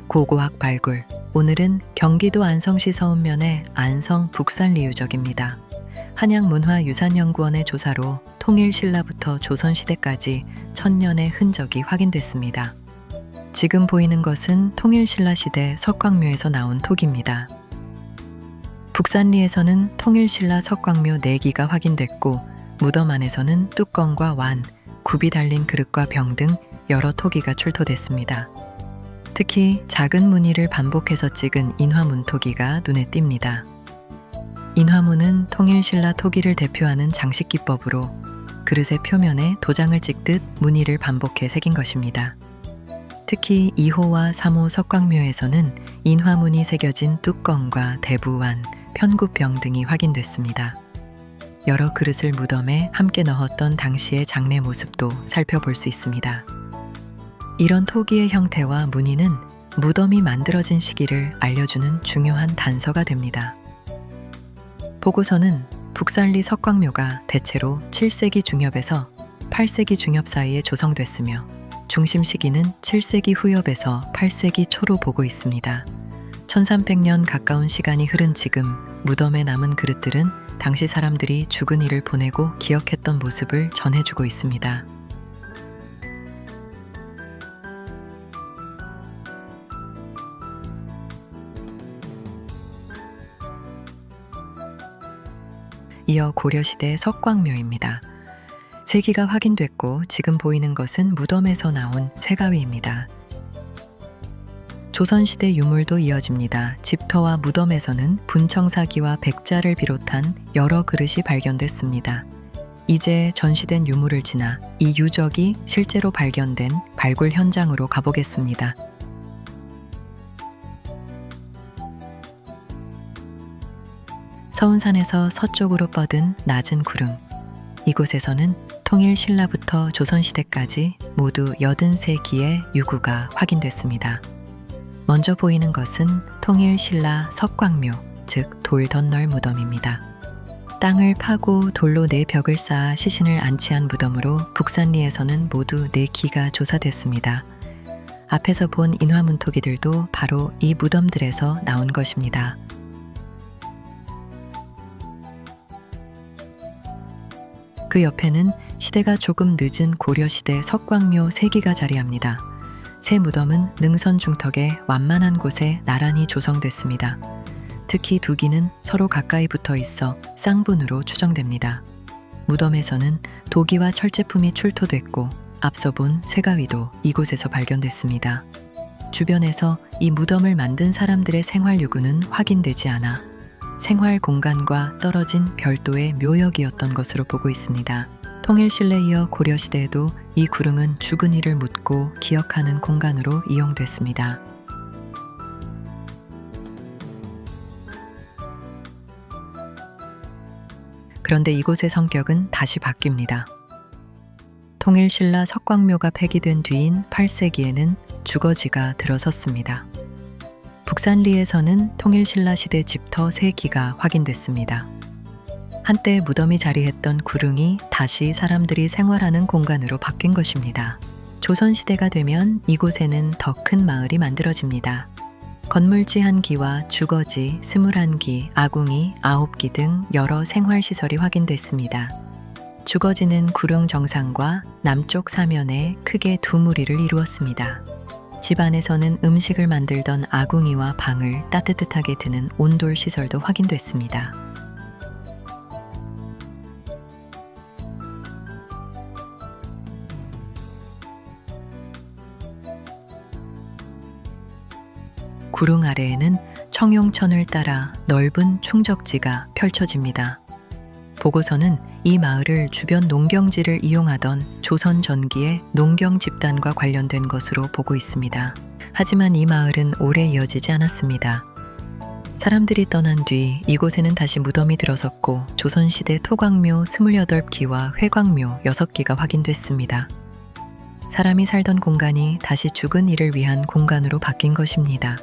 고고학 발굴. 오늘은 경기도 안성시 서운면의 안성 북산리유적입니다. 한양문화유산연구원의 조사로 통일신라부터 조선시대까지 1000년의 흔적이 확인됐습니다. 지금 보이는 것은 통일신라 시대 석광묘에서 나온 톡입니다. 북산리에서는 통일신라 석광묘 4기가 확인됐고, 무덤 안에서는 뚜껑과 완, 굽이 달린 그릇과 병 등 여러 토기가 출토됐습니다. 특히 작은 무늬를 반복해서 찍은 인화문 토기가 눈에 띕니다. 인화문은 통일신라 토기를 대표하는 장식 기법으로 그릇의 표면에 도장을 찍듯 무늬를 반복해 새긴 것입니다. 특히 2호와 3호 석광묘에서는 인화문이 새겨진 뚜껑과 대부완, 편구병 등이 확인됐습니다. 여러 그릇을 무덤에 함께 넣었던 당시의 장례 모습도 살펴볼 수 있습니다. 이런 토기의 형태와 무늬는 무덤이 만들어진 시기를 알려주는 중요한 단서가 됩니다. 보고서는 북산리 석광묘가 대체로 7세기 중엽에서 8세기 중엽 사이에 조성됐으며 중심 시기는 7세기 후엽에서 8세기 초로 보고 있습니다. 1300년 가까운 시간이 흐른 지금 무덤에 남은 그릇들은 당시 사람들이 죽은 이를 보내고 기억했던 모습을 전해주고 있습니다. 이어 고려시대 석광묘입니다. 3기가 확인됐고 지금 보이는 것은 무덤에서 나온 쇠가위입니다. 조선시대 유물도 이어집니다. 집터와 무덤에서는 분청사기와 백자를 비롯한 여러 그릇이 발견됐습니다. 이제 전시된 유물을 지나 이 유적이 실제로 발견된 발굴 현장으로 가보겠습니다. 서운산에서 서쪽으로 뻗은 낮은 구릉. 이곳에서는 통일신라부터 조선시대까지 모두 83기의 유구가 확인됐습니다. 먼저 보이는 것은 통일신라 석광묘, 즉 돌덧널 무덤입니다. 땅을 파고 돌로 4벽을 쌓아 시신을 안치한 무덤으로 북산리에서는 모두 4기가 조사됐습니다. 앞에서 본 인화문 토기들도 바로 이 무덤들에서 나온 것입니다. 그 옆에는 시대가 조금 늦은 고려시대 석광묘 3기가 자리합니다. 새 무덤은 능선 중턱의 완만한 곳에 나란히 조성됐습니다. 특히 2기는 서로 가까이 붙어 있어 쌍분으로 추정됩니다. 무덤에서는 도기와 철제품이 출토됐고 앞서 본 쇠가위도 이곳에서 발견됐습니다. 주변에서 이 무덤을 만든 사람들의 생활 유구는 확인되지 않아 생활 공간과 떨어진 별도의 묘역이었던 것으로 보고 있습니다. 통일신라에 이어 고려시대에도 이 구릉은 죽은 이를 묻고 기억하는 공간으로 이용됐습니다. 그런데 이곳의 성격은 다시 바뀝니다. 통일신라 석광묘가 폐기된 뒤인 8세기에는 주거지가 들어섰습니다. 북산리에서는 통일신라 시대 집터 3기가 확인됐습니다. 한때 무덤이 자리했던 구릉이 다시 사람들이 생활하는 공간으로 바뀐 것입니다. 조선시대가 되면 이곳에는 더 큰 마을이 만들어집니다. 건물지 1기와 주거지 21기, 아궁이 9기 등 여러 생활시설이 확인됐습니다. 주거지는 구릉 정상과 남쪽 사면에 크게 2무리를 이루었습니다. 집 안에서는 음식을 만들던 아궁이와 방을 따뜻하게 드는 온돌 시설도 확인됐습니다. 구릉 아래에는 청용천을 따라 넓은 충적지가 펼쳐집니다. 보고서는 이 마을을 주변 농경지를 이용하던 조선 전기의 농경 집단과 관련된 것으로 보고 있습니다. 하지만 이 마을은 오래 이어지지 않았습니다. 사람들이 떠난 뒤 이곳에는 다시 무덤이 들어섰고 조선시대 토광묘 28기와 회광묘 6기가 확인됐습니다. 사람이 살던 공간이 다시 죽은 이를 위한 공간으로 바뀐 것입니다.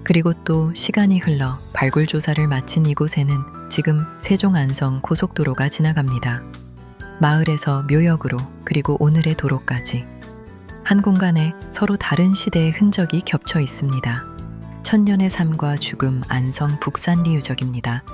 그리고 또 시간이 흘러 발굴 조사를 마친 이곳에는 지금 세종-안성 고속도로가 지나갑니다. 마을에서 묘역으로 그리고 오늘의 도로까지 한 공간에 서로 다른 시대의 흔적이 겹쳐 있습니다. 천년의 삶과 죽음, 안성, 북산리 유적입니다.